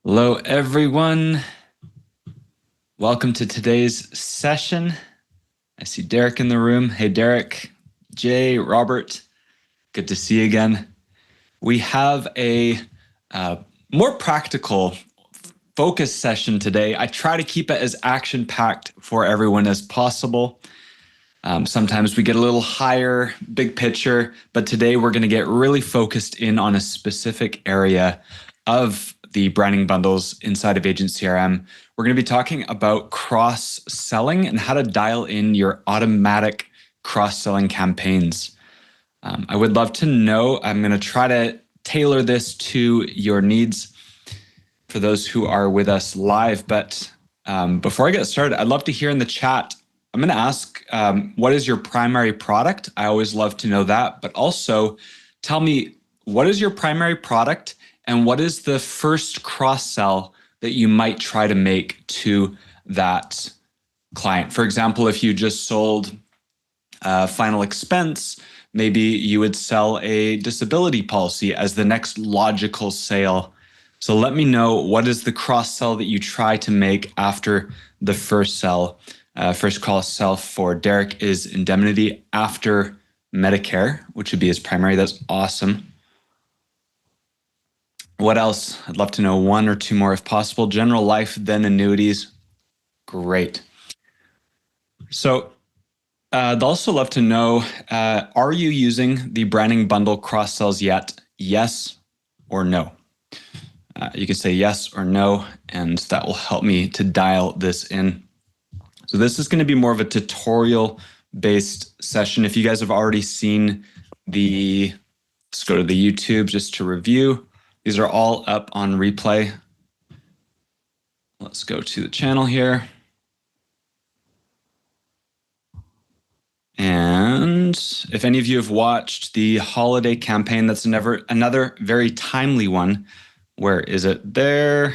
Hello, everyone. Welcome to today's session. I see Derek in the room. Hey, Derek, Jay, Robert, good to see you again. We have a more practical focus session today. I try to keep it as action-packed for everyone as possible. Sometimes we get a little higher, big picture, but today we're going to get really focused in on a specific area of the branding bundles inside of Agent CRM. We're going to be talking about cross-selling and how to dial in your automatic cross-selling campaigns. I would love to know, I'm going to try to tailor this to your needs for those who are with us live. But before I get started, I'd love to hear in the chat. I'm going to ask, what is your primary product? I always love to know that. But also tell me, what is your primary product and what is the first cross-sell that you might try to make to that client? For example, if you just sold final expense, maybe you would sell a disability policy as the next logical sale. So let me know, what is the cross-sell that you try to make after the first sell? First cross-sell for Derek is indemnity after Medicare, which would be his primary. That's awesome. What else? I'd love to know one or two more if possible. General life, then annuities. Great. So I'd also love to know, are you using the branding bundle cross-sells yet? Yes or no? You can say yes or no, and that will help me to dial this in. So this is going to be more of a tutorial-based session. If you guys have already seen let's go to the YouTube just to review. These are all up on replay. Let's go to the channel here. And if any of you have watched the holiday campaign, that's another very timely one. Where is it? There.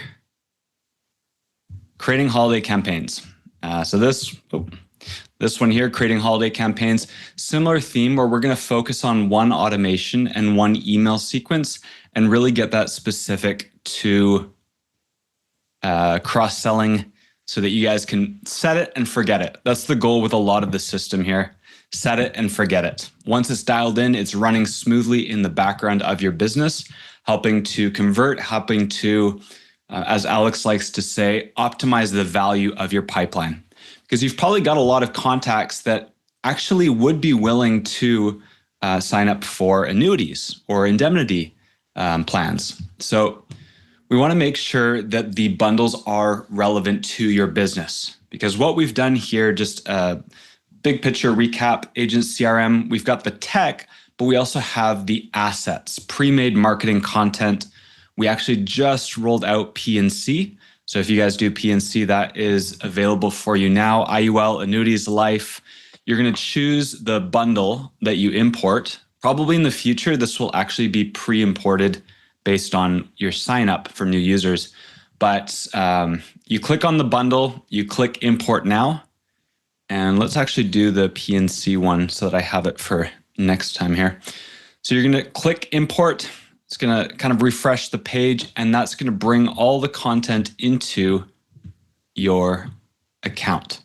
Creating holiday campaigns. So this one here, creating holiday campaigns, similar theme where we're going to focus on one automation and one email sequence and really get that specific to cross-selling so that you guys can set it and forget it. That's the goal with a lot of the system here. Set it and forget it. Once it's dialed in, it's running smoothly in the background of your business, helping to convert, helping to, as Alex likes to say, optimize the value of your pipeline. Because you've probably got a lot of contacts that actually would be willing to sign up for annuities or indemnity plans. So we want to make sure that the bundles are relevant to your business. Because what we've done here, just a big picture recap, Agent CRM, we've got the tech, but we also have the assets, pre-made marketing content. We actually just rolled out P&C. So if you guys do P&C, that is available for you now. IUL, annuities, life. You're going to choose the bundle that you import. Probably in the future, this will actually be pre-imported based on your sign up for new users. But you click on the bundle, you click import now. And let's actually do the P&C one so that I have it for next time here. So you're going to click import. It's going to kind of refresh the page, and that's going to bring all the content into your account.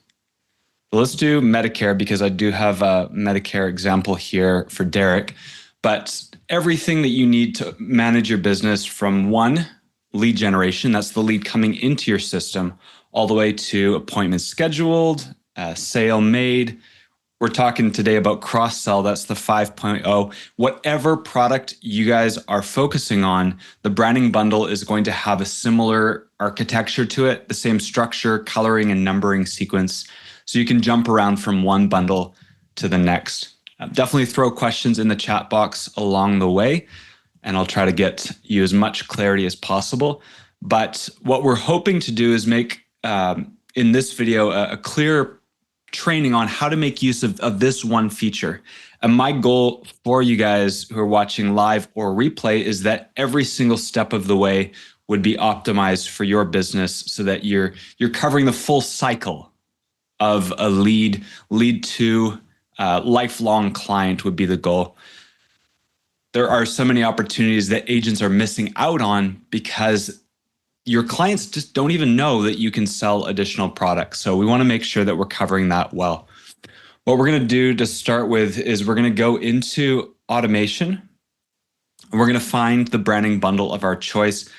So let's do Medicare because I do have a Medicare example here for Derek. But everything that you need to manage your business from one, lead generation, that's the lead coming into your system, all the way to appointments scheduled, sale made. We're talking today about cross-sell. That's the 5.0. Whatever product you guys are focusing on, the branding bundle is going to have a similar architecture to it, the same structure, coloring, and numbering sequence. So you can jump around from one bundle to the next. Definitely throw questions in the chat box along the way, and I'll try to get you as much clarity as possible. But what we're hoping to do is make, in this video, a clear training on how to make use of this one feature. And my goal for you guys who are watching live or replay is that every single step of the way would be optimized for your business so that you're covering the full cycle of a lead to lifelong client would be the goal. There are so many opportunities that agents are missing out on because your clients just don't even know that you can sell additional products. So we want to make sure that we're covering that well. What we're going to do to start with is we're going to go into automation, and we're going to find the branding bundle of our choice.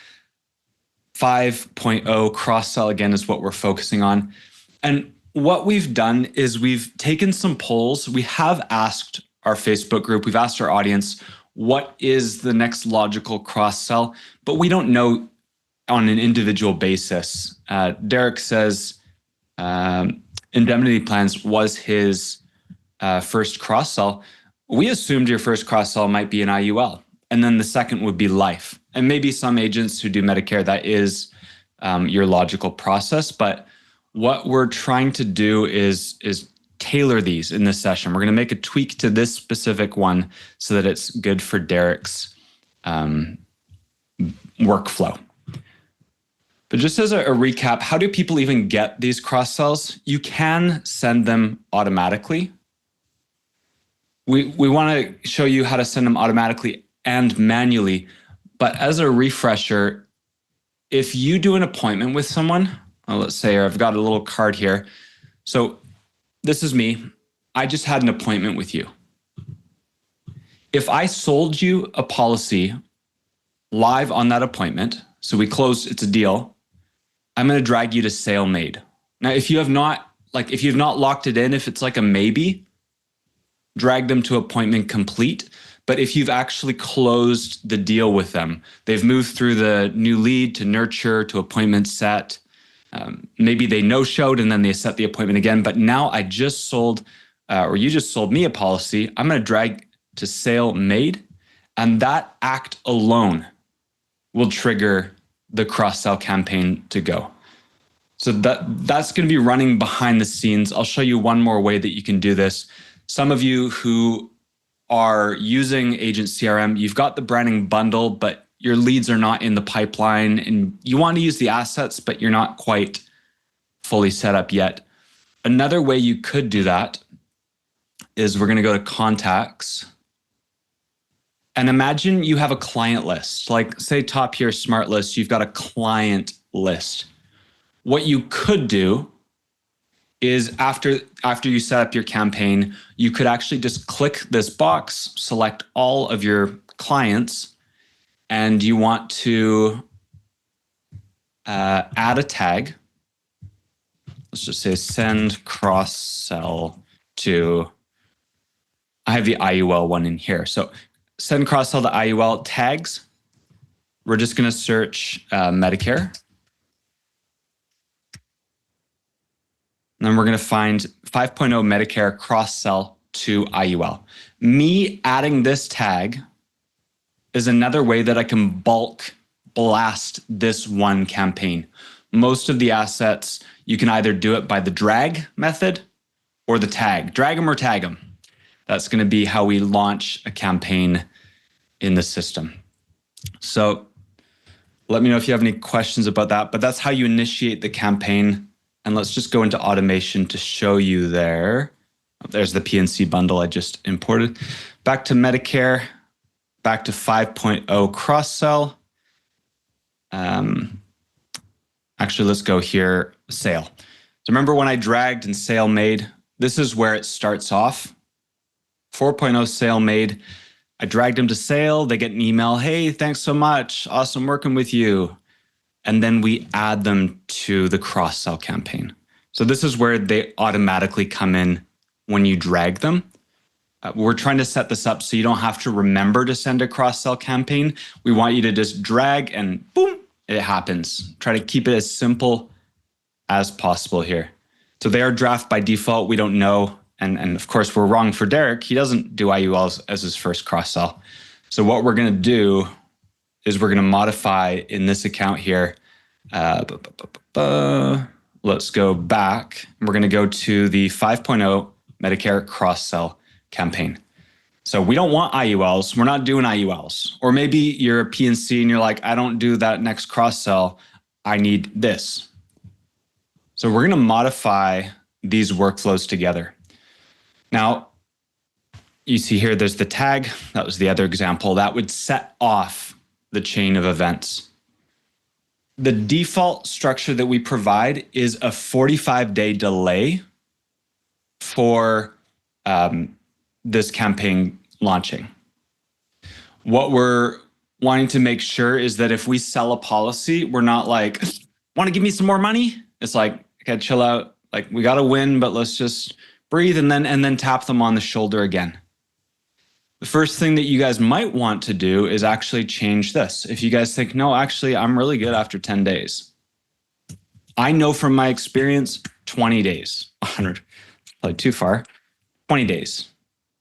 5.0 cross-sell again is what we're focusing on. And what we've done is we've taken some polls. We have asked our Facebook group, we've asked our audience, what is the next logical cross-sell? But we don't know on an individual basis. Derek says indemnity plans was his first cross-sell. We assumed your first cross-sell might be an IUL, and then the second would be life. And maybe some agents who do Medicare, that is your logical process. But what we're trying to do is tailor these in this session. We're going to make a tweak to this specific one so that it's good for Derek's workflow. But just as a recap, how do people even get these cross-sells? You can send them automatically. We want to show you how to send them automatically and manually. But as a refresher, if you do an appointment with someone, let's say I've got a little card here. So this is me. I just had an appointment with you. If I sold you a policy live on that appointment, so we closed, it's a deal, I'm going to drag you to sale made. Now, if you've not locked it in, if it's like a maybe, drag them to appointment complete. But if you've actually closed the deal with them, they've moved through the new lead to nurture to appointment set. Maybe they no-showed and then they set the appointment again. But now I just sold, or you just sold me a policy. I'm going to drag to sale made. And that act alone will trigger the cross-sell campaign to go. So that's going to be running behind the scenes. I'll show you one more way that you can do this. Some of you who are using Agent CRM, you've got the branding bundle, but your leads are not in the pipeline and you want to use the assets, but you're not quite fully set up yet. Another way you could do that is we're going to go to contacts. And imagine you have a client list, like say top here, smart list, you've got a client list. What you could do is after you set up your campaign, you could actually just click this box, select all of your clients, and you want to add a tag. Let's just say send cross-sell to, I have the IUL one in here. So send cross-sell to IUL tags. We're just going to search Medicare. And then we're going to find 5.0 Medicare cross-sell to IUL. Me adding this tag is another way that I can bulk blast this one campaign. Most of the assets, you can either do it by the drag method or the tag. Drag them or tag them. That's going to be how we launch a campaign in the system. So let me know if you have any questions about that, but that's how you initiate the campaign. And let's just go into automation to show you there. There's the PNC bundle I just imported. Back to Medicare, back to 5.0 cross-sell. Actually, let's go here, sale. So remember when I dragged and sale made, this is where it starts off. 4.0 sale made. I dragged them to sale. They get an email. Hey, thanks so much. Awesome working with you. And then we add them to the cross-sell campaign. So this is where they automatically come in when you drag them. We're trying to set this up so you don't have to remember to send a cross-sell campaign. We want you to just drag and boom, it happens. Try to keep it as simple as possible here. So they are draft by default. We don't know. And of course, we're wrong for Derek. He doesn't do IULs as his first cross-sell. So what we're going to do is we're going to modify in this account here. Let's go back. We're going to go to the 5.0 Medicare cross-sell campaign. So we don't want IULs. We're not doing IULs. Or maybe you're a PNC and you're like, I don't do that next cross-sell. I need this. So we're going to modify these workflows together. Now, you see here, there's the tag. That was the other example. That would set off the chain of events. The default structure that we provide is a 45-day delay for this campaign launching. What we're wanting to make sure is that if we sell a policy, we're not like, want to give me some more money? It's like, okay, chill out. Like, we got to win, but let's just breathe and then tap them on the shoulder again. The first thing that you guys might want to do is actually change this. If you guys think, no, actually, I'm really good after 10 days. I know from my experience, 20 days, 100, probably too far, 20 days.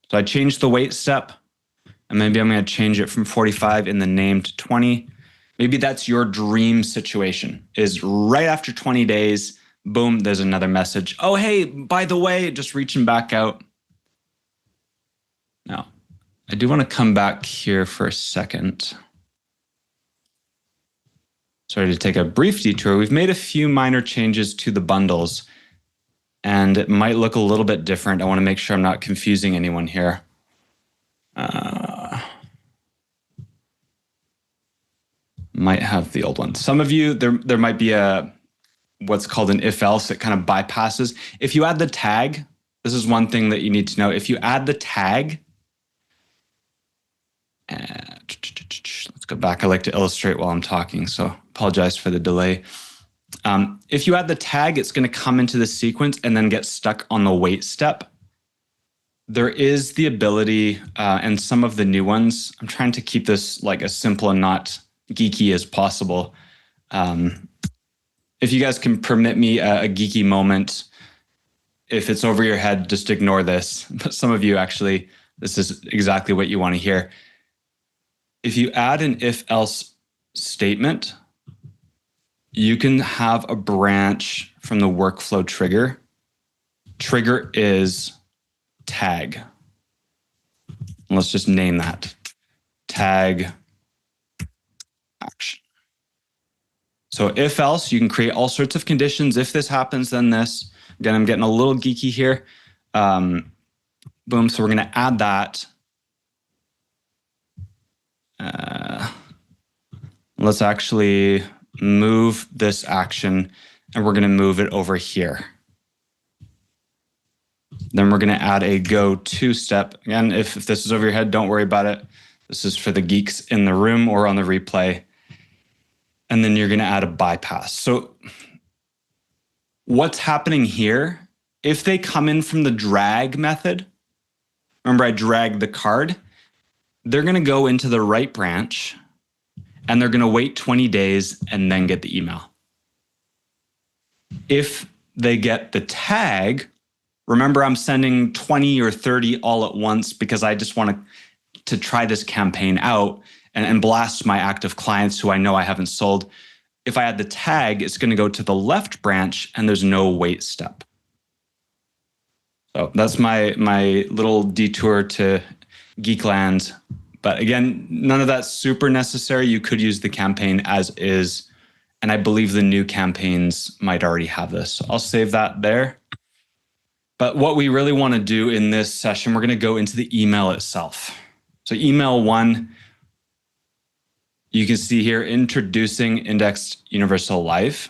So I changed the wait step, and maybe I'm going to change it from 45 in the name to 20. Maybe that's your dream situation, is right after 20 days, boom, there's another message. Oh, hey, by the way, just reaching back out. Now, I do want to come back here for a second. Sorry to take a brief detour. We've made a few minor changes to the bundles, and it might look a little bit different. I want to make sure I'm not confusing anyone here. Might have the old one. Some of you, there might be what's called an if-else that kind of bypasses. If you add the tag, this is one thing that you need to know. If you add the tag, let's go back. I like to illustrate while I'm talking, so apologize for the delay. If you add the tag, it's going to come into the sequence and then get stuck on the wait step. There is the ability, and some of the new ones, I'm trying to keep this like as simple and not geeky as possible. If you guys can permit me a geeky moment, if it's over your head, just ignore this. But some of you actually, this is exactly what you want to hear. If you add an if-else statement, you can have a branch from the workflow trigger. Trigger is tag. And let's just name that. Tag action. So if else, you can create all sorts of conditions. If this happens, then this. Again, I'm getting a little geeky here. Boom, so we're going to add that. Let's actually move this action, and we're going to move it over here. Then we're going to add a go to step. Again, if this is over your head, don't worry about it. This is for the geeks in the room or on the replay. And then you're going to add a bypass. So what's happening here, if they come in from the drag method, remember I dragged the card, they're going to go into the right branch and they're going to wait 20 days and then get the email. If they get the tag, remember I'm sending 20 or 30 all at once because I just want to try this campaign out and blast my active clients who I know I haven't sold. If I add the tag, it's going to go to the left branch and there's no wait step. So that's my little detour to Geekland. But again, none of that's super necessary. You could use the campaign as is. And I believe the new campaigns might already have this. So I'll save that there. But what we really want to do in this session, we're going to go into the email itself. So email 1, you can see here, introducing Indexed Universal Life.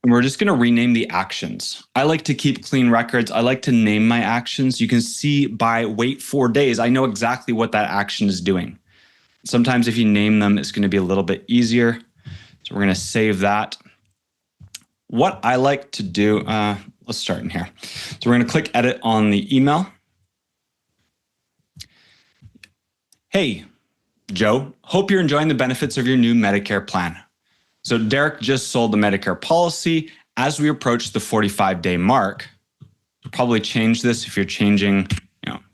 And we're just going to rename the actions. I like to keep clean records. I like to name my actions. You can see by wait 4 days, I know exactly what that action is doing. Sometimes if you name them, it's going to be a little bit easier. So we're going to save that. What I like to do, let's start in here. So we're going to click edit on the email. Hey, Joe, hope you're enjoying the benefits of your new Medicare plan. So Derek just sold the Medicare policy. As we approach the 45-day mark, probably change this if you're changing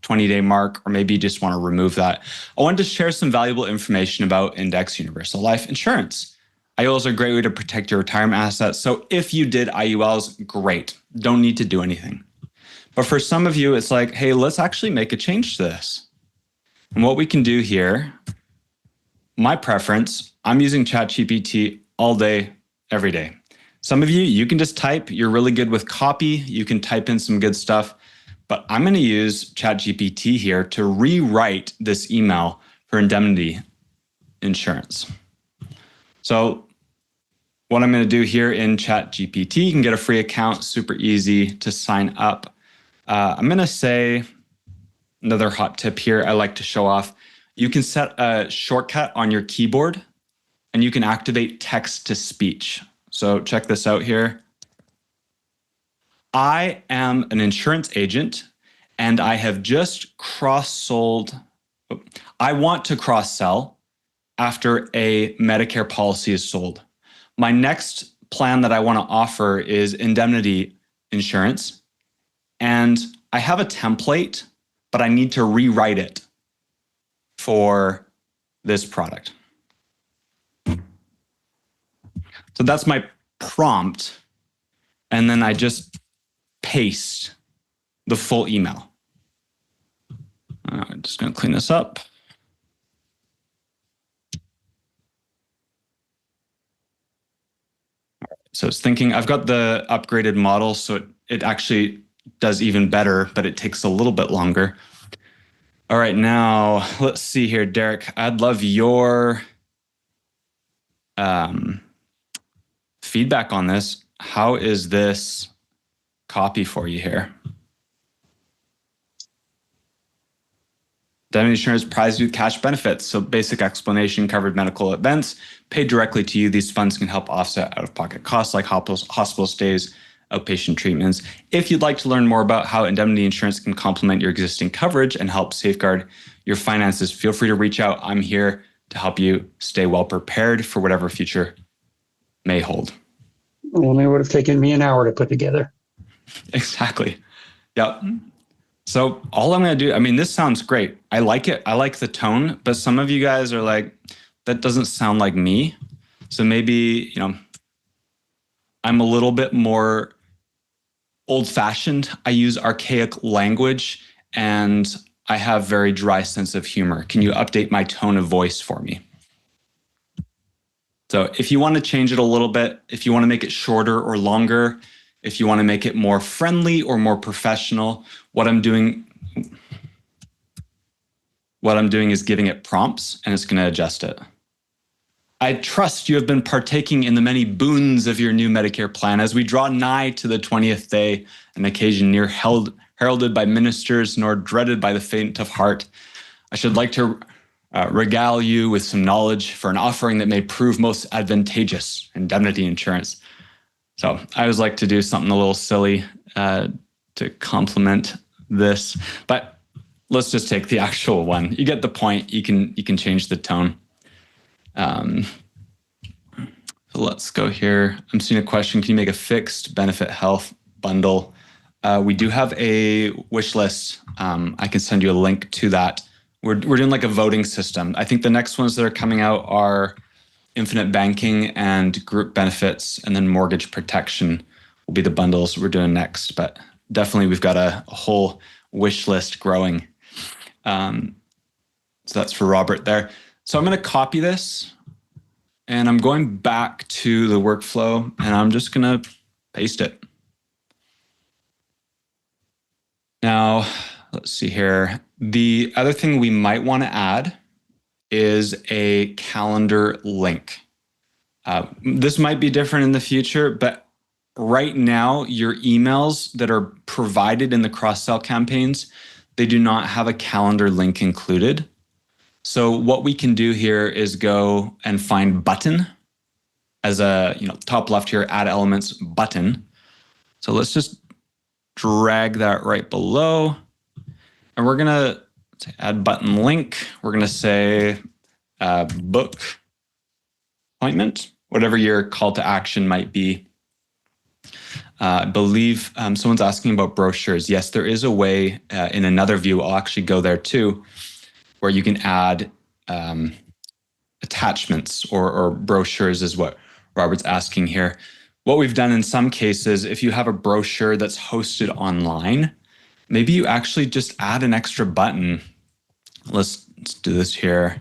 20-day mark, or maybe you just want to remove that. I wanted to share some valuable information about Indexed Universal Life Insurance. IULs are a great way to protect your retirement assets. So if you did IULs, great. Don't need to do anything. But for some of you, it's like, hey, let's actually make a change to this. And what we can do here, my preference, I'm using ChatGPT all day, every day. Some of you, you can just type. You're really good with copy. You can type in some good stuff. but I'm going to use ChatGPT here to rewrite this email for indemnity insurance. So what I'm going to do here in ChatGPT, you can get a free account, super easy to sign up. I'm going to say another hot tip here I like to show off. You can set a shortcut on your keyboard and you can activate text to speech. So check this out here. I am an insurance agent and I have just cross-sold. I want to cross-sell after a Medicare policy is sold. My next plan that I want to offer is indemnity insurance. And I have a template, but I need to rewrite it for this product. So that's my prompt. And then I just paste the full email. I'm just going to clean this up. So it's thinking I've got the upgraded model, so it actually does even better, but it takes a little bit longer. All right, now let's see here, Derek. I'd love your feedback on this. How is this copy for you here? Indemnity insurance provides you with cash benefits. So basic explanation, covered medical events paid directly to you. These funds can help offset out-of-pocket costs like hospital stays, outpatient treatments. If you'd like to learn more about how indemnity insurance can complement your existing coverage and help safeguard your finances, feel free to reach out. I'm here to help you stay well prepared for whatever future may hold. Only would have taken me an hour to put together. Exactly. Yep. So all I'm going to do, I mean, this sounds great. I like it. I like the tone, but some of you guys are like, that doesn't sound like me. So maybe, I'm a little bit more old-fashioned. I use archaic language and I have very dry sense of humor. Can you update my tone of voice for me? So if you want to change it a little bit, if you want to make it shorter or longer, if you want to make it more friendly or more professional, what I'm doing is giving it prompts and it's going to adjust it. I trust you have been partaking in the many boons of your new Medicare plan as we draw nigh to the 20th day, an occasion near heralded by ministers nor dreaded by the faint of heart. I should like to regale you with some knowledge for an offering that may prove most advantageous, indemnity insurance. So I always like to do something a little silly to complement this, but let's just take the actual one. You get the point. You can change the tone. So let's go here. I'm seeing a question. Can you make a fixed benefit health bundle? We do have a wish list. I can send you a link to that. We're doing like a voting system. I think the next ones that are coming out are infinite banking and group benefits, and then mortgage protection will be the bundles we're doing next. But definitely we've got a whole wish list growing. So that's for Robert there. So I'm going to copy this and I'm going back to the workflow and I'm just going to paste it. Now, let's see here. The other thing we might want to add is a calendar link. This might be different in the future, but right now, your emails that are provided in the cross-sell campaigns, they do not have a calendar link included. So what we can do here is go and find button as a, top left here, add elements button. So let's just drag that right below. And we're going to add button link. We're going to say book appointment, whatever your call to action might be. I believe someone's asking about brochures. Yes, there is a way in another view, I'll actually go there too, where you can add attachments or brochures is what Robert's asking here. What we've done in some cases, if you have a brochure that's hosted online, maybe you actually just add an extra button. Let's do this here.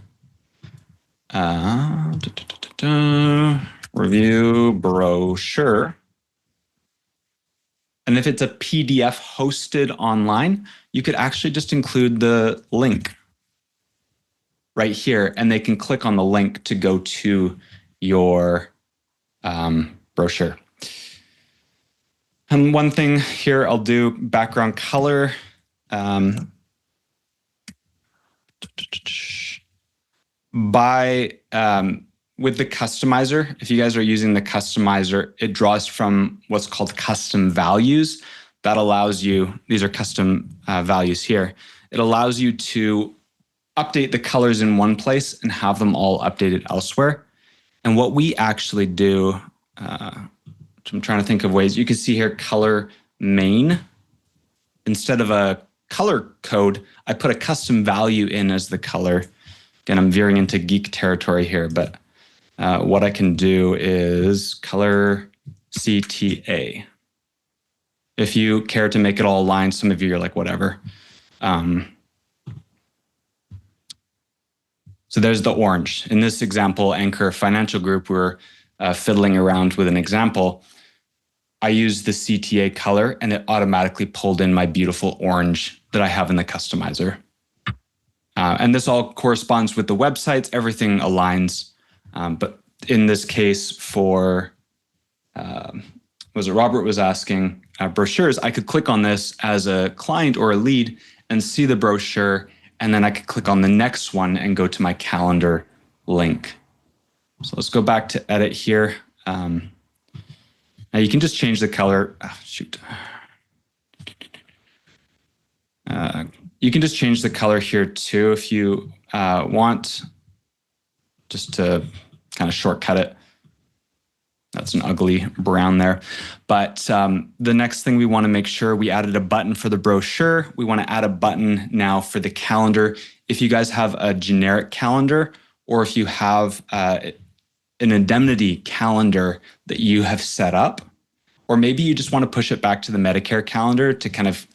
Review brochure. And if it's a PDF hosted online, you could actually just include the link right here, and they can click on the link to go to your brochure. And one thing here, I'll do background color. With the customizer, if you guys are using the customizer, it draws from what's called custom values. That allows you, these are custom values here. It allows you to update the colors in one place and have them all updated elsewhere. And what we actually do, which I'm trying to think of ways, you can see here color main. Instead of a color code, I put a custom value in as the color. Again, I'm veering into geek territory here, but what I can do is color CTA. If you care to make it all aligned, some of you are like, whatever. So there's the orange. In this example, Anchor Financial Group, we're fiddling around with an example. I used the CTA color and it automatically pulled in my beautiful orange that I have in the customizer. And this all corresponds with the websites, everything aligns. But in this case for, was it Robert was asking, brochures, I could click on this as a client or a lead and see the brochure, and then I could click on the next one and go to my calendar link. So let's go back to edit here. Now you can just change the color. You can just change the color here too if you want, just to kind of shortcut it. That's an ugly brown there. But the next thing we want to make sure, we added a button for the brochure. We want to add a button now for the calendar. If you guys have a generic calendar, or if you have an indemnity calendar that you have set up, or maybe you just want to push it back to the Medicare calendar to kind of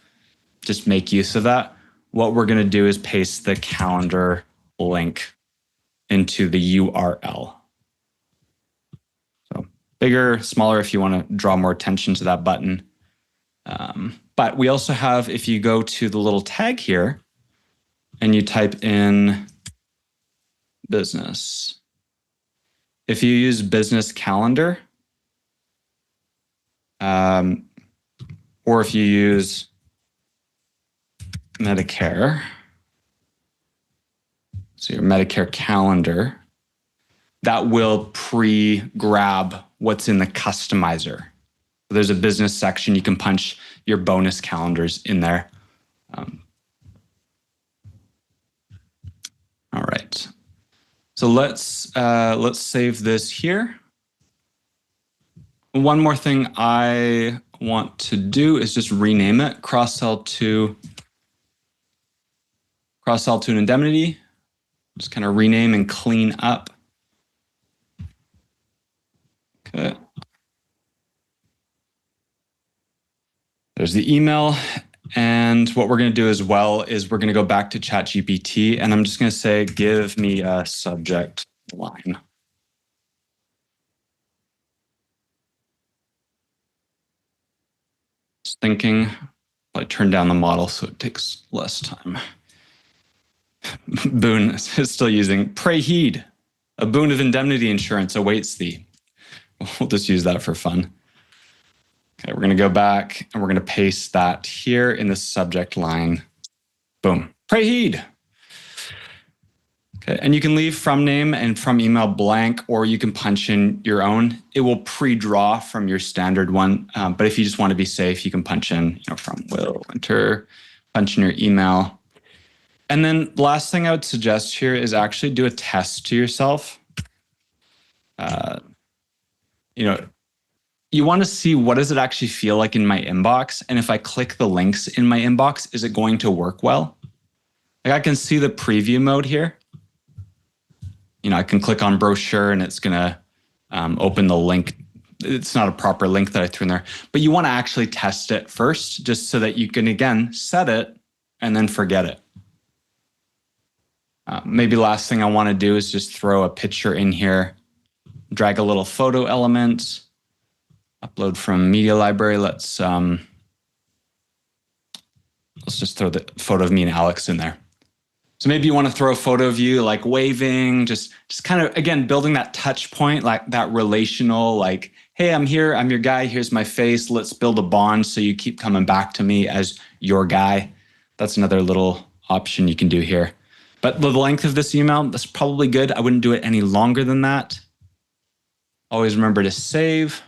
just make use of that, what we're going to do is paste the calendar link into the URL. So bigger, smaller if you want to draw more attention to that button. But we also have, if you go to the little tag here and you type in business, if you use business calendar, or if you use Medicare, so your Medicare calendar, that will pre-grab what's in the customizer. There's a business section, you can punch your bonus calendars in there. All right, so let's save this here. One more thing I want to do is just rename it, cross-sell to an indemnity. Just kind of rename and clean up. Okay. There's the email. And what we're going to do as well is we're going to go back to ChatGPT, and I'm just going to say, give me a subject line. Just thinking, I turn down the model so it takes less time. Boone is still using, pray heed, a boon of indemnity insurance awaits thee. We'll just use that for fun. Okay, we're going to go back and we're going to paste that here in the subject line. Boom, pray heed. Okay, and you can leave from name and from email blank, or you can punch in your own. It will pre-draw from your standard one, but if you just want to be safe, you can punch in, from Will Winter, punch in your email. And then the last thing I would suggest here is actually do a test to yourself. You want to see, what does it actually feel like in my inbox? And if I click the links in my inbox, is it going to work well? Like, I can see the preview mode here. I can click on brochure and it's going to open the link. It's not a proper link that I threw in there, but you want to actually test it first, just so that you can, again, set it and then forget it. Maybe last thing I want to do is just throw a picture in here, drag a little photo element, upload from media library. Let's let's just throw the photo of me and Alex in there. So maybe you want to throw a photo of you like waving, just kind of, again, building that touch point, like that relational, like, hey, I'm here, I'm your guy, here's my face, let's build a bond so you keep coming back to me as your guy. That's another little option you can do here. But the length of this email, that's probably good. I wouldn't do it any longer than that. Always remember to save.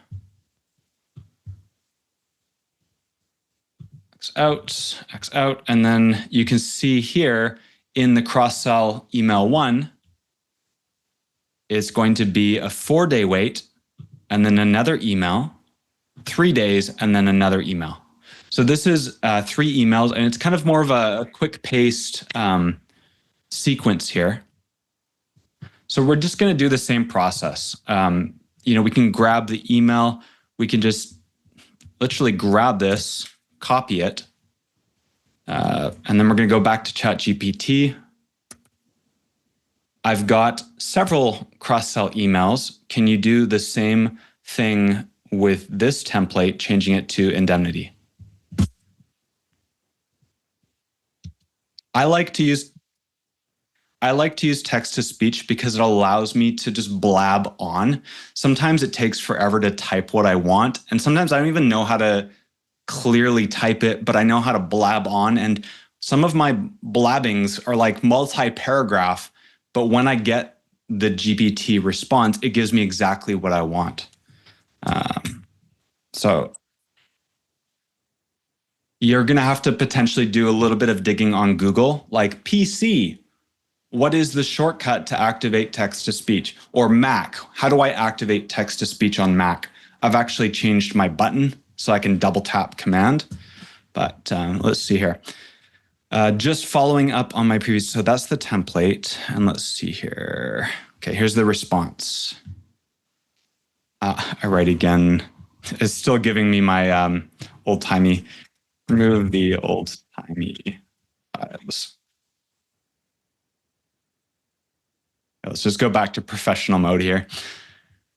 X out, and then you can see here in the cross-sell email 1, it's going to be a 4-day wait, and then another email, 3 days, and then another email. So this is 3 emails, and it's kind of more of a quick-paced sequence here. So we're just going to do the same process. We can grab the email. We can just literally grab this, copy it, and then we're going to go back to ChatGPT. I've got several cross-sell emails. Can you do the same thing with this template, changing it to indemnity? I like to use text to speech because it allows me to just blab on. Sometimes it takes forever to type what I want, and sometimes I don't even know how to clearly type it, but I know how to blab on. And some of my blabbings are like multi-paragraph, but when I get the GPT response, it gives me exactly what I want. So you're going to have to potentially do a little bit of digging on Google, like PC. What is the shortcut to activate text to speech? Or Mac, how do I activate text to speech on Mac? I've actually changed my button so I can double tap command, but let's see here. Just following up on my previous, so that's the template, and let's see here. Okay, here's the response. I write again. It's still giving me my old-timey, remove the old-timey files. Let's just go back to professional mode here.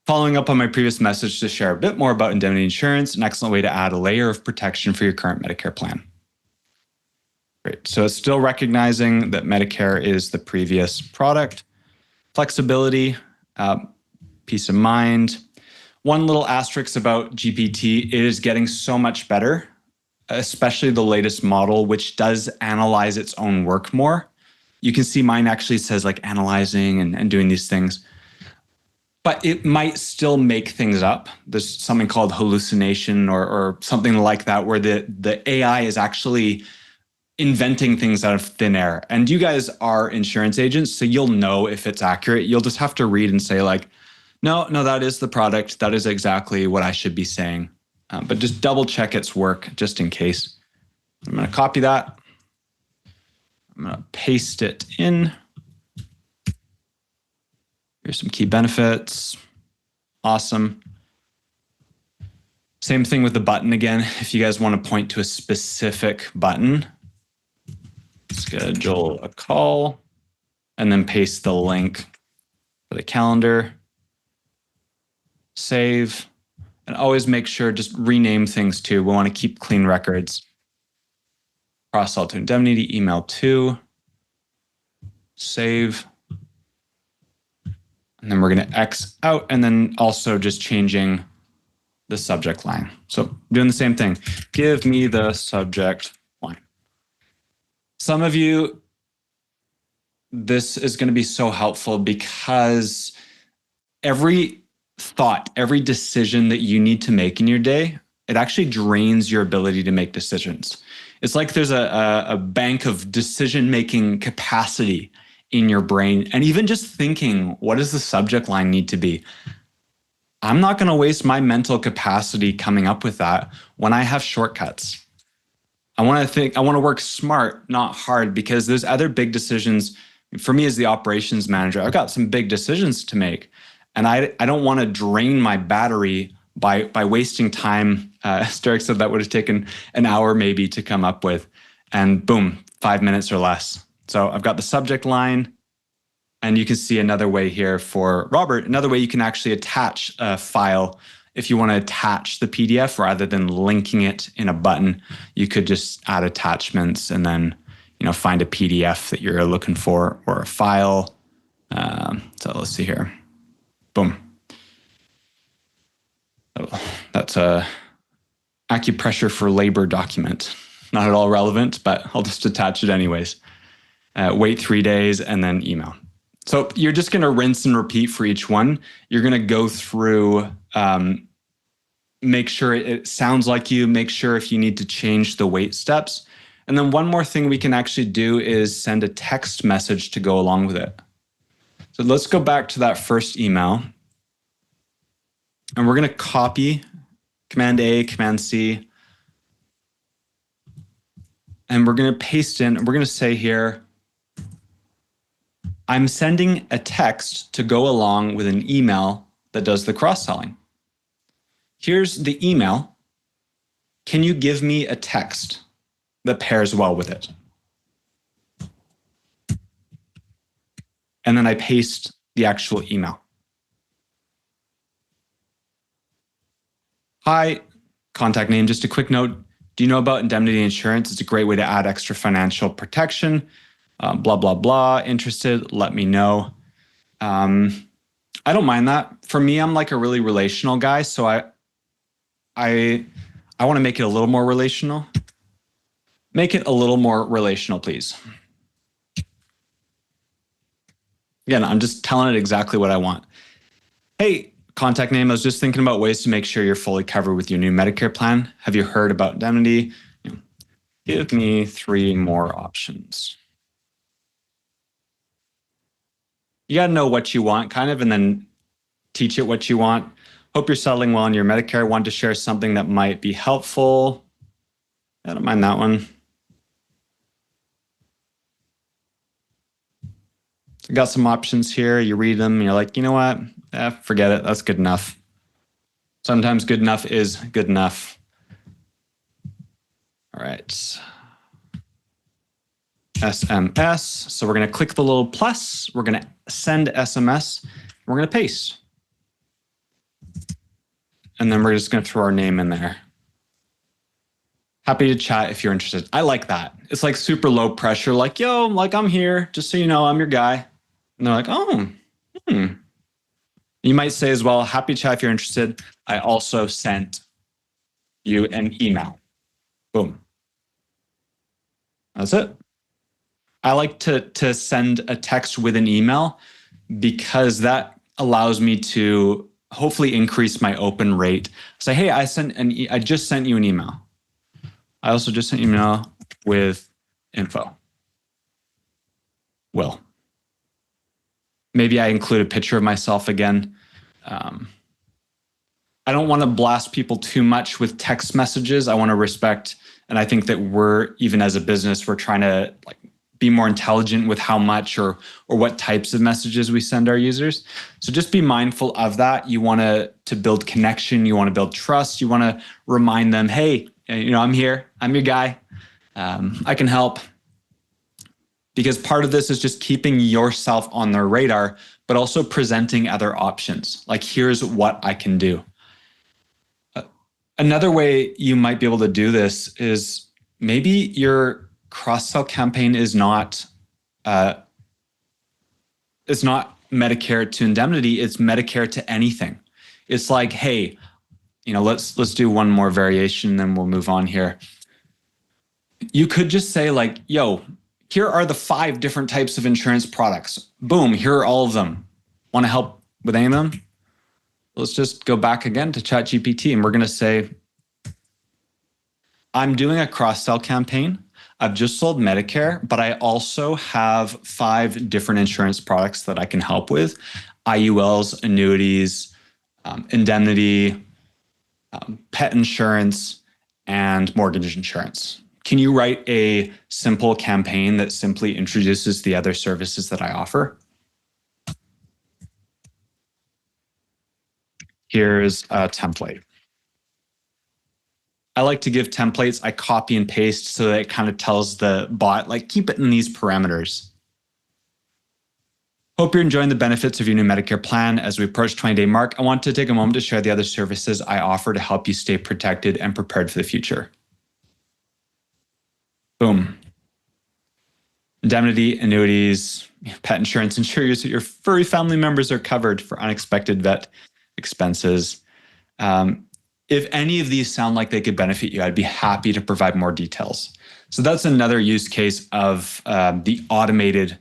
Following up on my previous message to share a bit more about indemnity insurance, an excellent way to add a layer of protection for your current Medicare plan. Great. So it's still recognizing that Medicare is the previous product. Flexibility, peace of mind. One little asterisk about GPT, it is getting so much better, especially the latest model, which does analyze its own work more. You can see mine actually says like analyzing and doing these things. But it might still make things up. There's something called hallucination or something like that, where the AI is actually inventing things out of thin air. And you guys are insurance agents, so you'll know if it's accurate. You'll just have to read and say like, no, that is the product. That is exactly what I should be saying. But just double check its work just in case. I'm going to copy that. I'm going to paste it in. Here's some key benefits. Awesome. Same thing with the button again. If you guys want to point to a specific button, schedule a call, and then paste the link for the calendar. Save, and always make sure, just rename things too. We want to keep clean records. Cross-sell to indemnity, email 2. Save. And then we're going to X out, and then also just changing the subject line. So doing the same thing. Give me the subject line. Some of you, this is going to be so helpful because every thought, every decision that you need to make in your day, it actually drains your ability to make decisions. It's like there's a bank of decision-making capacity in your brain. And even just thinking, what does the subject line need to be? I'm not going to waste my mental capacity coming up with that when I have shortcuts. I want to work smart, not hard, because there's other big decisions. For me as the operations manager, I've got some big decisions to make. And I don't want to drain my battery by wasting time. As Derek said, that would have taken an hour maybe to come up with. And boom, 5 minutes or less. So I've got the subject line, and you can see another way here for Robert, another way you can actually attach a file If you want to attach the PDF rather than linking it in a button, you could just add attachments and then find a PDF that you're looking for or a file. So let's see here. Boom. Oh, that's a acupressure for labor document. Not at all relevant, but I'll just attach it anyways. Wait 3 days and then email. So you're just going to rinse and repeat for each one. You're going to go through, make sure it sounds like you, make sure if you need to change the wait steps. And then one more thing we can actually do is send a text message to go along with it. So let's go back to that first email. And we're going to copy Command A, Command C. And we're going to paste in, we're going to say here, I'm sending a text to go along with an email that does the cross-selling. Here's the email. Can you give me a text that pairs well with it? And then I paste the actual email. Hi, contact name, just a quick note. Do you know about indemnity insurance? It's a great way to add extra financial protection. Blah, blah, blah. Interested, let me know. I don't mind that. For me, I'm like a really relational guy. So I want to make it a little more relational. Make it a little more relational, please. Again, I'm just telling it exactly what I want. Hey, contact name, I was just thinking about ways to make sure you're fully covered with your new Medicare plan. Have you heard about indemnity? Give me 3 more options. You got to know what you want kind of, and then teach it what you want. Hope you're settling well on your Medicare. Want to share something that might be helpful. I don't mind that one. So got some options here. You read them and you're like, you know what? Forget it. That's good enough. Sometimes good enough is good enough. All right. SMS. So we're going to click the little plus. We're going to send SMS. We're going to paste. And then we're just going to throw our name in there. Happy to chat if you're interested. I like that. It's like super low pressure. Like, yo, like I'm here. Just so you know, I'm your guy. And they're like, oh, You might say as well, happy to chat if you're interested. I also sent you an email. Boom. That's it. I like to send a text with an email because that allows me to hopefully increase my open rate. Say, hey, I just sent you an email. I also just sent you an email with info. Will. Maybe I include a picture of myself again. I don't want to blast people too much with text messages. I want to respect, and I think that we're, even as a business, we're trying to like be more intelligent with how much or what types of messages we send our users. So just be mindful of that. You want to build connection. You want to build trust. You want to remind them, hey, I'm here. I'm your guy. I can help. Because part of this is just keeping yourself on their radar, but also presenting other options. Like, here's what I can do. Another way you might be able to do this is maybe your cross-sell campaign is not Medicare to indemnity, it's Medicare to anything. It's like, hey, let's do one more variation, then we'll move on here. You could just say like, yo, here are the 5 different types of insurance products. Boom, here are all of them. Want to help with any of them? Let's just go back again to ChatGPT and we're going to say, I'm doing a cross-sell campaign. I've just sold Medicare, but I also have 5 different insurance products that I can help with. IULs, annuities, indemnity, pet insurance, and mortgage insurance. Can you write a simple campaign that simply introduces the other services that I offer? Here's a template. I like to give templates. I copy and paste so that it kind of tells the bot, like, keep it in these parameters. Hope you're enjoying the benefits of your new Medicare plan. As we approach 20-day mark, I want to take a moment to share the other services I offer to help you stay protected and prepared for the future. Boom. Indemnity, annuities, pet insurance ensures that your furry family members are covered for unexpected vet expenses. If any of these sound like they could benefit you, I'd be happy to provide more details. So that's another use case of the automated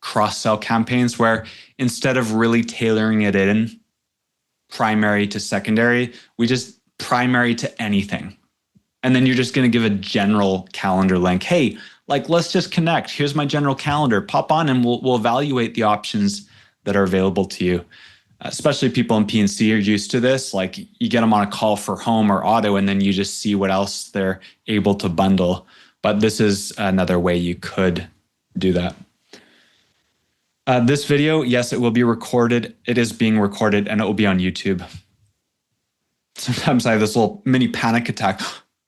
cross-sell campaigns where instead of really tailoring it in primary to secondary, we just primary to anything. And then you're just going to give a general calendar link. Hey, like, let's just connect. Here's my general calendar. Pop on and we'll evaluate the options that are available to you. Especially people in P&C are used to this. Like, you get them on a call for home or auto, and then you just see what else they're able to bundle. But this is another way you could do that. This video, yes, it will be recorded. It is being recorded and it will be on YouTube. Sometimes I have this little mini panic attack.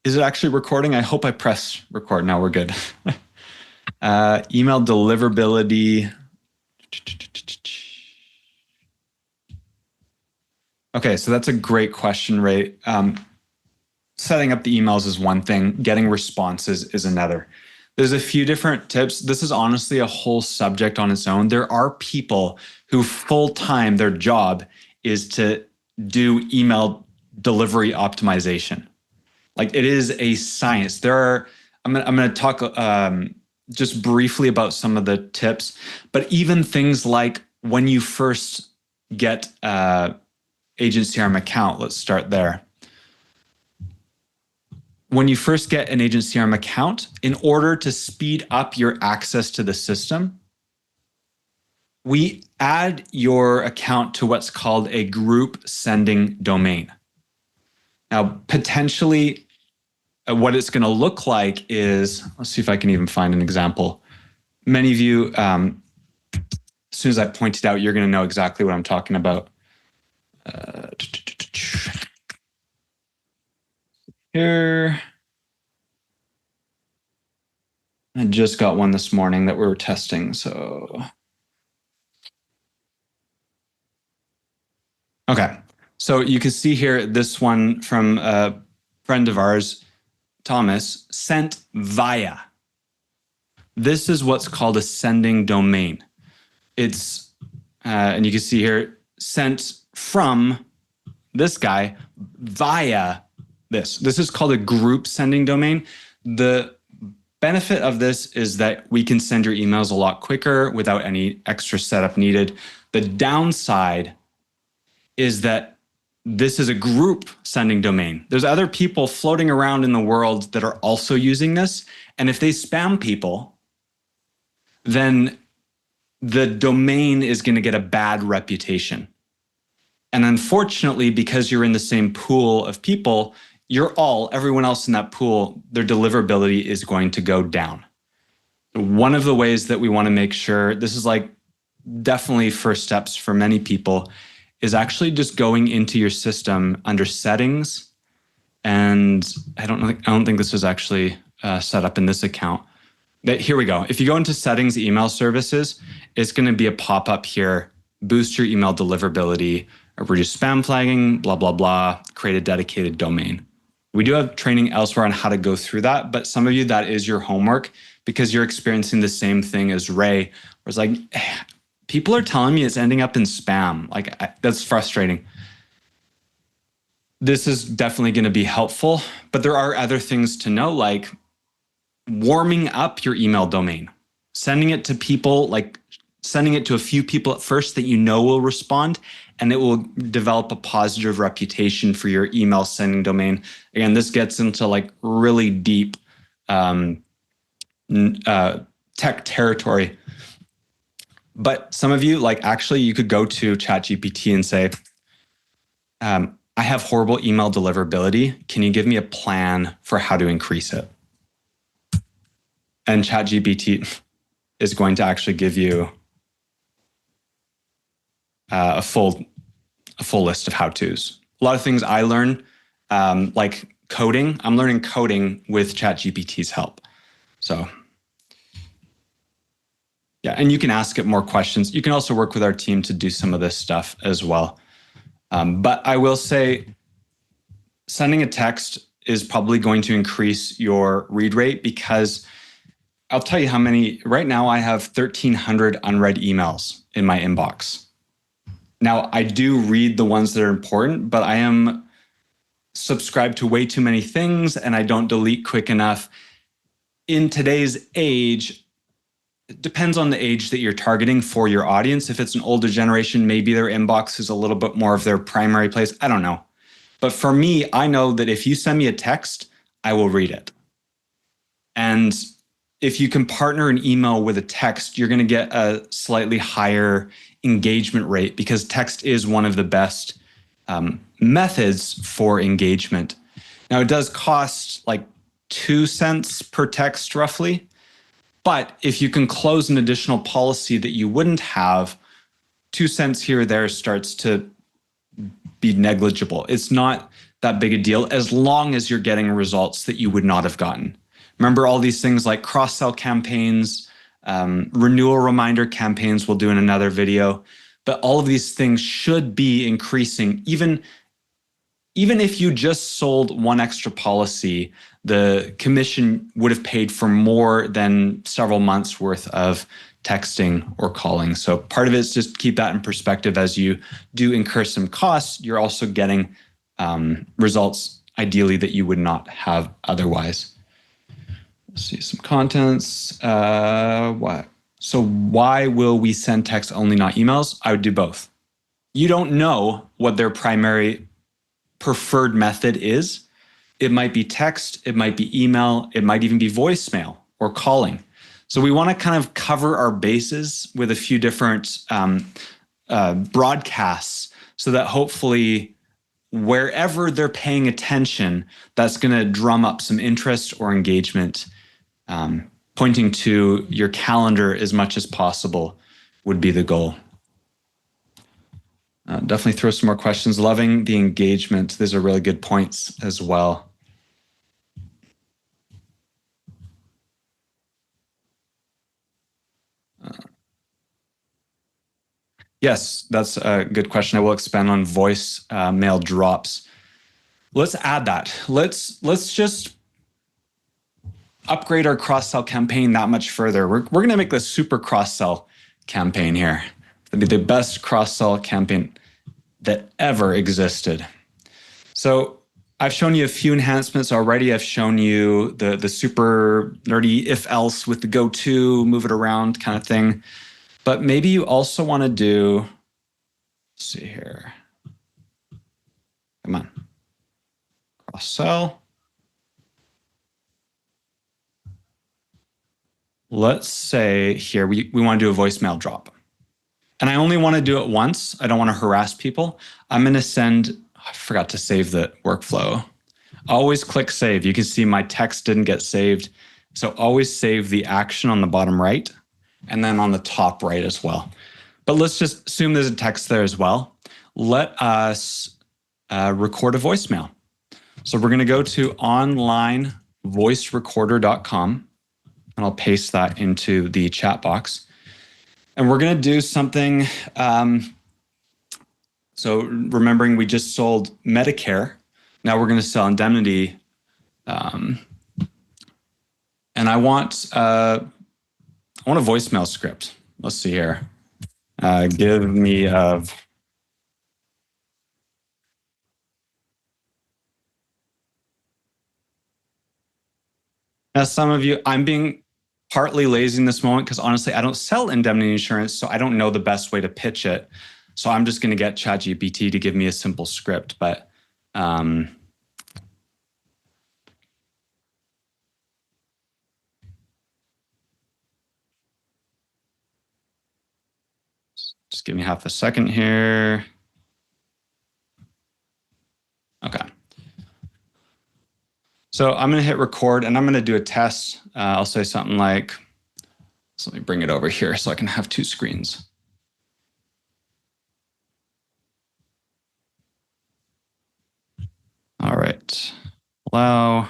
Is it actually recording? I hope I press record. Now we're good. Email deliverability. Okay, so that's a great question, Ray. Setting up the emails is one thing. Getting responses is another. There's a few different tips. This is honestly a whole subject on its own. There are people who full-time, their job is to do email delivery optimization. Like, it is a science. I'm going to talk just briefly about some of the tips, but even things like when you first get Agent CRM account, let's start there. When you first get an Agent CRM account, in order to speed up your access to the system, we add your account to what's called a group sending domain. Now, potentially, what it's going to look like is, let's see if I can even find an example. Many of you, as soon as I point it out, you're going to know exactly what I'm talking about. Here. I just got one this morning that we were testing, so. Okay, so you can see here, this one from a friend of ours, Thomas, sent via. This is what's called a sending domain. It's, and you can see here, sent from this guy via this. This is called a group sending domain. The benefit of this is that we can send your emails a lot quicker without any extra setup needed. The downside is that this is a group sending domain. There's other people floating around in the world that are also using this. And if they spam people, then the domain is going to get a bad reputation. And unfortunately, because you're in the same pool of people, everyone else in that pool, their deliverability is going to go down. One of the ways that we want to make sure, this is like definitely first steps for many people, is actually just going into your system under settings. And I don't think this is actually set up in this account. Here we go. If you go into settings, email services, it's going to be a pop-up here, boost your email deliverability, reduce spam flagging, blah, blah, blah, create a dedicated domain. We do have training elsewhere on how to go through that, but some of you, that is your homework because you're experiencing the same thing as Ray, where it's like, people are telling me it's ending up in spam. Like, that's frustrating. This is definitely going to be helpful, but there are other things to know, like warming up your email domain, sending it to people, like sending it to a few people at first that you know will respond, and it will develop a positive reputation for your email sending domain. Again, this gets into like really deep tech territory. But some of you, like, actually, you could go to ChatGPT and say, I have horrible email deliverability. Can you give me a plan for how to increase it? And ChatGPT is going to actually give you a full list of how-tos. A lot of things I learn, like coding. I'm learning coding with ChatGPT's help. So Yeah, and you can ask it more questions. You can also work with our team to do some of this stuff as well. But I will say sending a text is probably going to increase your read rate, because I'll tell you how many, right now I have 1,300 unread emails in my inbox. Now, I do read the ones that are important, but I am subscribed to way too many things and I don't delete quick enough. In today's age, it depends on the age that you're targeting for your audience. If it's an older generation, maybe their inbox is a little bit more of their primary place. I don't know. But for me, I know that if you send me a text, I will read it. And if you can partner an email with a text, you're going to get a slightly higher engagement rate, because text is one of the best methods for engagement. Now, it does cost like 2 cents per text roughly. But if you can close an additional policy that you wouldn't have, 2 cents here or there starts to be negligible. It's not that big a deal as long as you're getting results that you would not have gotten. Remember all these things like cross-sell campaigns, renewal reminder campaigns we'll do in another video. But all of these things should be increasing. Even if you just sold one extra policy, the commission would have paid for more than several months worth of texting or calling. So part of it is just keep that in perspective. As you do incur some costs, you're also getting results ideally that you would not have otherwise. Let's see some contents. What? So why will we send text only, not emails? I would do both. You don't know what their primary preferred method is. It might be text, it might be email, it might even be voicemail or calling. So we want to kind of cover our bases with a few different broadcasts, so that hopefully wherever they're paying attention, that's going to drum up some interest or engagement. Pointing to your calendar as much as possible would be the goal. Definitely throw some more questions. Loving the engagement. These are really good points as well. Yes, that's a good question. I will expand on voice mail drops. Let's add that. Let's just upgrade our cross-sell campaign that much further. We're going to make this super cross-sell campaign here. It'll be the best cross-sell campaign that ever existed. So I've shown you a few enhancements already. I've shown you the super nerdy if else with the go to, move it around kind of thing. But maybe you also want to do, let's see here. Come on. Cross sell. Let's say here we want to do a voicemail drop. And I only want to do it once. I don't want to harass people. I'm going to send, I forgot to save the workflow. Always click save. You can see my text didn't get saved. So always save the action on the bottom right and then on the top right as well. But let's just assume there's a text there as well. Let us record a voicemail. So we're going to go to onlinevoicerecorder.com and I'll paste that into the chat box. And we're going to do something. So remembering we just sold Medicare. Now we're going to sell indemnity. And I want a voicemail script. Let's see here. Give me a... Now, some of you, I'm being partly lazy in this moment because honestly, I don't sell indemnity insurance, so I don't know the best way to pitch it. So I'm just going to get ChatGPT to give me a simple script. But just give me half a second here. Okay. So I'm going to hit record and I'm going to do a test. I'll say something like, so let me bring it over here so I can have two screens. All right. Allow.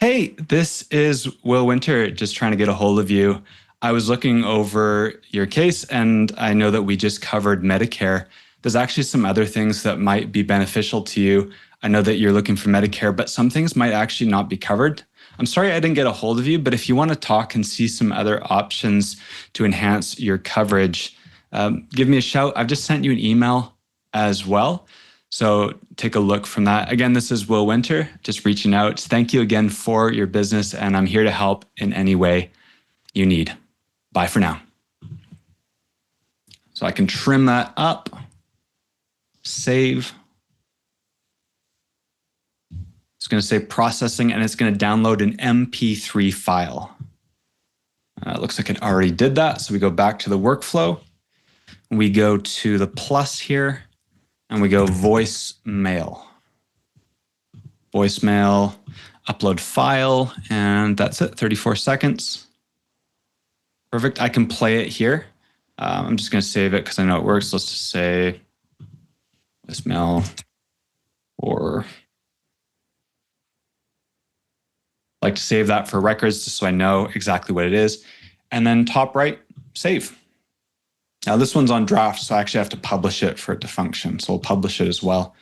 Hey, this is Will Winter, just trying to get a hold of you. I was looking over your case and I know that we just covered Medicare. There's actually some other things that might be beneficial to you. I know that you're looking for Medicare, but some things might actually not be covered. I'm sorry I didn't get a hold of you, but if you want to talk and see some other options to enhance your coverage, give me a shout. I've just sent you an email as well. So take a look from that. Again, this is Will Winter, just reaching out. Thank you again for your business, and I'm here to help in any way you need. Bye for now. So I can trim that up, save. It's going to say processing, and it's going to download an MP3 file. It looks like it already did that. So we go back to the workflow. We go to the plus here, and we go voicemail. Voicemail, upload file, and that's it, 34 seconds. Perfect, I can play it here. I'm just gonna save it because I know it works. Let's just say voicemail or I like to save that for records just so I know exactly what it is. And then top right, save. Now this one's on draft, so I actually have to publish it for it to function. So we'll publish it as well.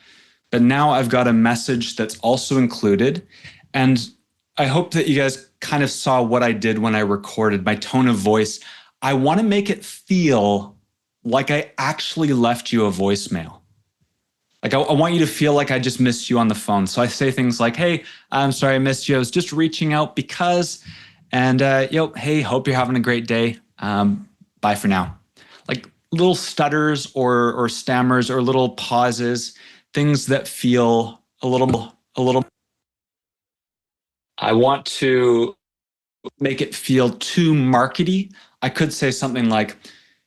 But now I've got a message that's also included. And I hope that you guys kind of saw what I did when I recorded my tone of voice. I want to make it feel like I actually left you a voicemail. Like I want you to feel like I just missed you on the phone. So I say things like, hey, I'm sorry I missed you. I was just reaching out because, and hey, hope you're having a great day. Bye for now. Like little stutters or stammers or little pauses, things that feel a little. I want to make it feel too markety. I could say something like,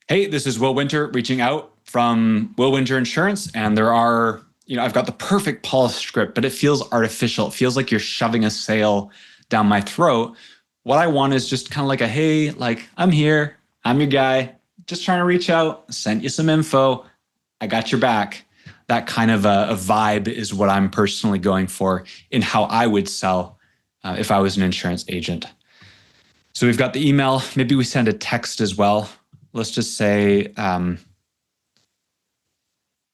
hey, this is Will Winter reaching out from Will Winter Insurance. And there are, I've got the perfect polished script, but it feels artificial. It feels like you're shoving a sail down my throat. What I want is just kind of like a, hey, like I'm here, I'm your guy, just trying to reach out, sent you some info, I got your back. That kind of a vibe is what I'm personally going for in how I would sell if I was an insurance agent. So we've got the email. Maybe we send a text as well. Let's just say I'm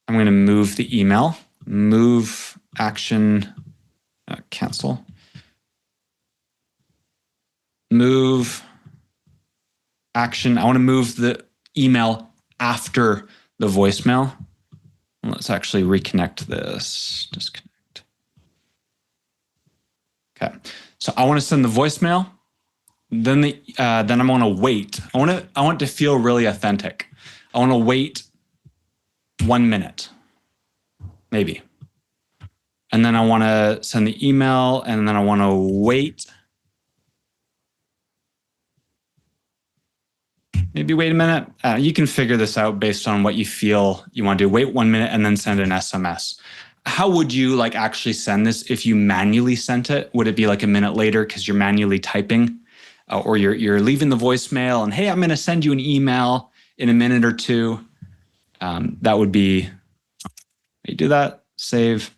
going to move the email, move action, cancel, move action. I want to move the email after the voicemail. Let's actually reconnect this. Disconnect. Okay. So I want to send the voicemail. Then I'm going to wait. I want it to feel really authentic. I want to wait 1 minute, maybe. And then I want to send the email, and then I want to wait. Maybe wait a minute. You can figure this out based on what you feel you want to do. Wait 1 minute and then send an SMS. How would you actually send this if you manually sent it? Would it be like a minute later because you're manually typing? Or you're leaving the voicemail and, hey, I'm going to send you an email in a minute or two. That would be, you do that, save,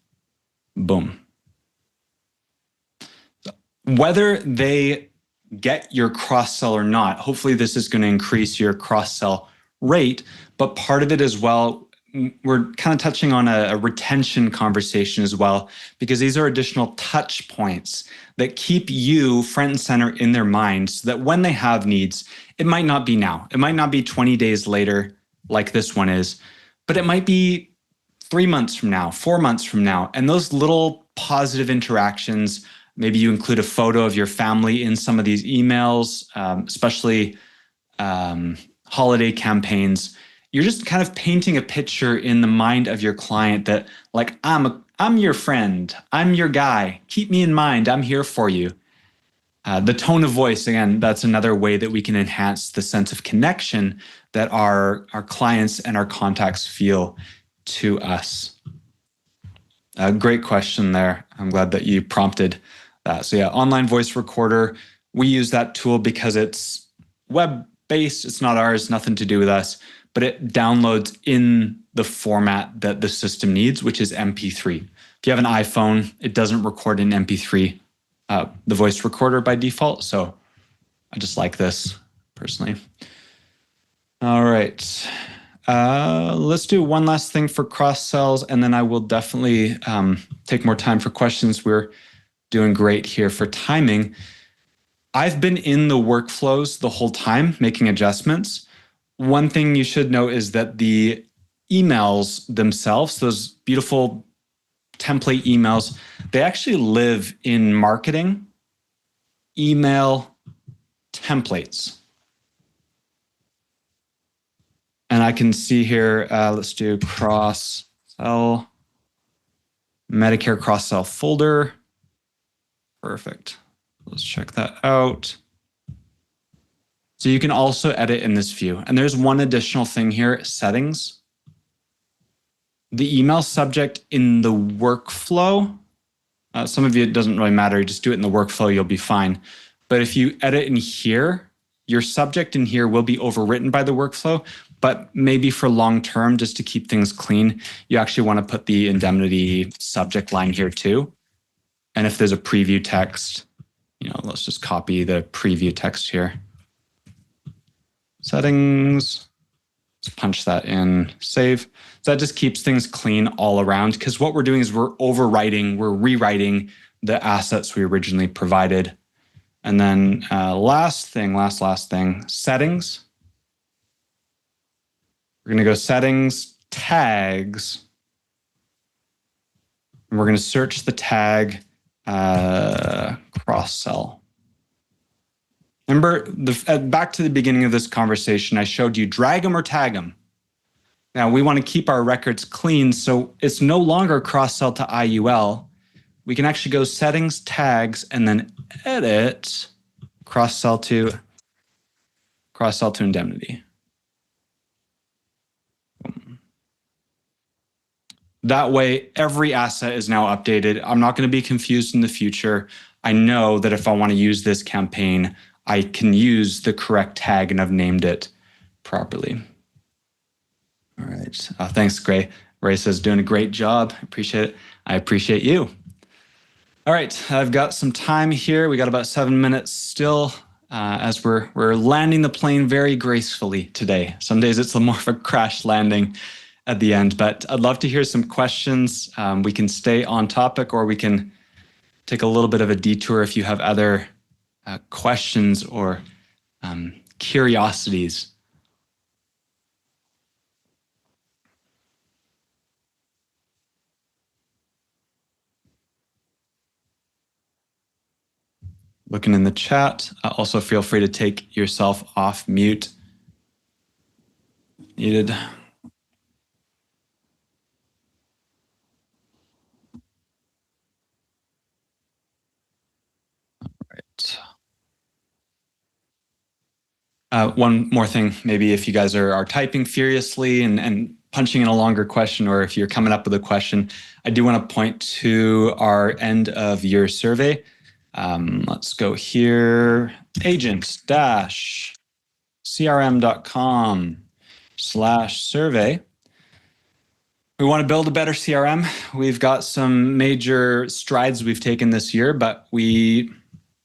boom. Whether they get your cross-sell or not, hopefully this is going to increase your cross-sell rate, but part of it as well, we're kind of touching on a retention conversation as well, because these are additional touch points that keep you front and center in their mind so that when they have needs, it might not be now. It might not be 20 days later like this one is, but it might be 3 months from now, 4 months from now. And those little positive interactions, maybe you include a photo of your family in some of these emails, especially holiday campaigns. You're just kind of painting a picture in the mind of your client that I'm your friend, I'm your guy, keep me in mind, I'm here for you. The tone of voice, again, that's another way that we can enhance the sense of connection that our clients and our contacts feel to us. Great question there. I'm glad that you prompted that. So yeah, online voice recorder, we use that tool because it's web-based, it's not ours, nothing to do with us, but it downloads in the format that the system needs, which is MP3. If you have an iPhone, it doesn't record in MP3, the voice recorder by default. So I just like this personally. All right. Let's do one last thing for cross sells, and then I will definitely take more time for questions. We're doing great here for timing. I've been in the workflows the whole time, making adjustments. One thing you should know is that the emails themselves, those beautiful template emails, they actually live in marketing email templates. And I can see here, let's do cross-sell, Medicare cross-sell folder. Perfect. Let's check that out. So you can also edit in this view. And there's one additional thing here, settings. The email subject in the workflow, some of you, it doesn't really matter. You just do it in the workflow, you'll be fine. But if you edit in here, your subject in here will be overwritten by the workflow, but maybe for long term, just to keep things clean, you actually want to put the indemnity subject line here too. And if there's a preview text, let's just copy the preview text here. Settings, let's punch that in, save. So that just keeps things clean all around, because what we're doing is we're rewriting the assets we originally provided. And then last thing, settings. We're going to go settings, tags. And we're going to search the tag cross-sell. Remember, back to the beginning of this conversation, I showed you drag them or tag them. Now, we want to keep our records clean, so it's no longer cross-sell to IUL. We can actually go settings, tags, and then edit cross-sell to indemnity. That way, every asset is now updated. I'm not going to be confused in the future. I know that if I want to use this campaign, I can use the correct tag and I've named it properly. All right. Thanks, Gray. Ray says, doing a great job. I appreciate it. I appreciate you. All right. I've got some time here. We got about 7 minutes still as we're landing the plane very gracefully today. Some days it's more of a crash landing at the end, but I'd love to hear some questions. We can stay on topic, or we can take a little bit of a detour if you have other questions or curiosities. Looking in the chat, also feel free to take yourself off mute. Needed. One more thing, maybe if you guys are typing furiously and punching in a longer question, or if you're coming up with a question, I do want to point to our end of year survey. Let's go here, agent-crm.com/survey. We want to build a better CRM. We've got some major strides we've taken this year, but we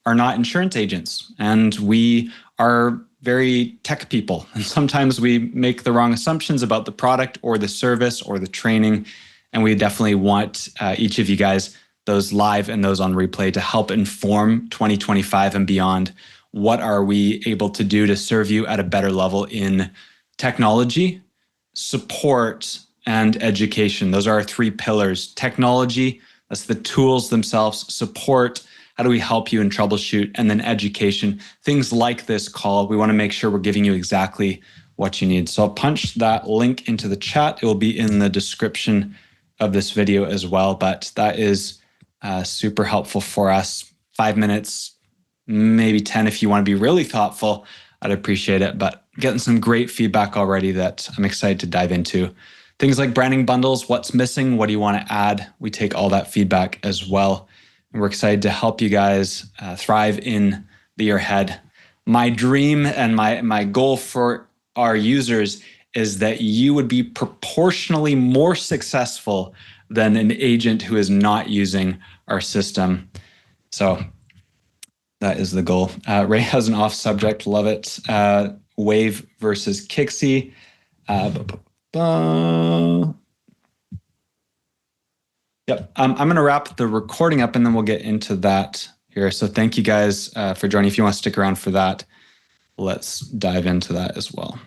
are not insurance agents, and we are very tech people. And sometimes we make the wrong assumptions about the product or the service or the training. And we definitely want each of you guys, those live and those on replay, to help inform 2025 and beyond. What are we able to do to serve you at a better level in technology, support, and education? Those are our three pillars. Technology, that's the tools themselves. Support, how do we help you and troubleshoot? And then education, things like this call. We want to make sure we're giving you exactly what you need. So I'll punch that link into the chat. It will be in the description of this video as well, but that is super helpful for us. 5 minutes, maybe 10 if you want to be really thoughtful. I'd appreciate it, but getting some great feedback already that I'm excited to dive into. Things like branding bundles, what's missing, what do you want to add? We take all that feedback as well. And we're excited to help you guys thrive in the year ahead. My dream and my goal for our users is that you would be proportionally more successful than an agent who is not using our system. So That is the goal. Ray has an off subject. Love it. Wave versus Kixie. Yep. I'm going to wrap the recording up and then we'll get into that here. So thank you guys for joining. If you want to stick around for that, let's dive into that as well.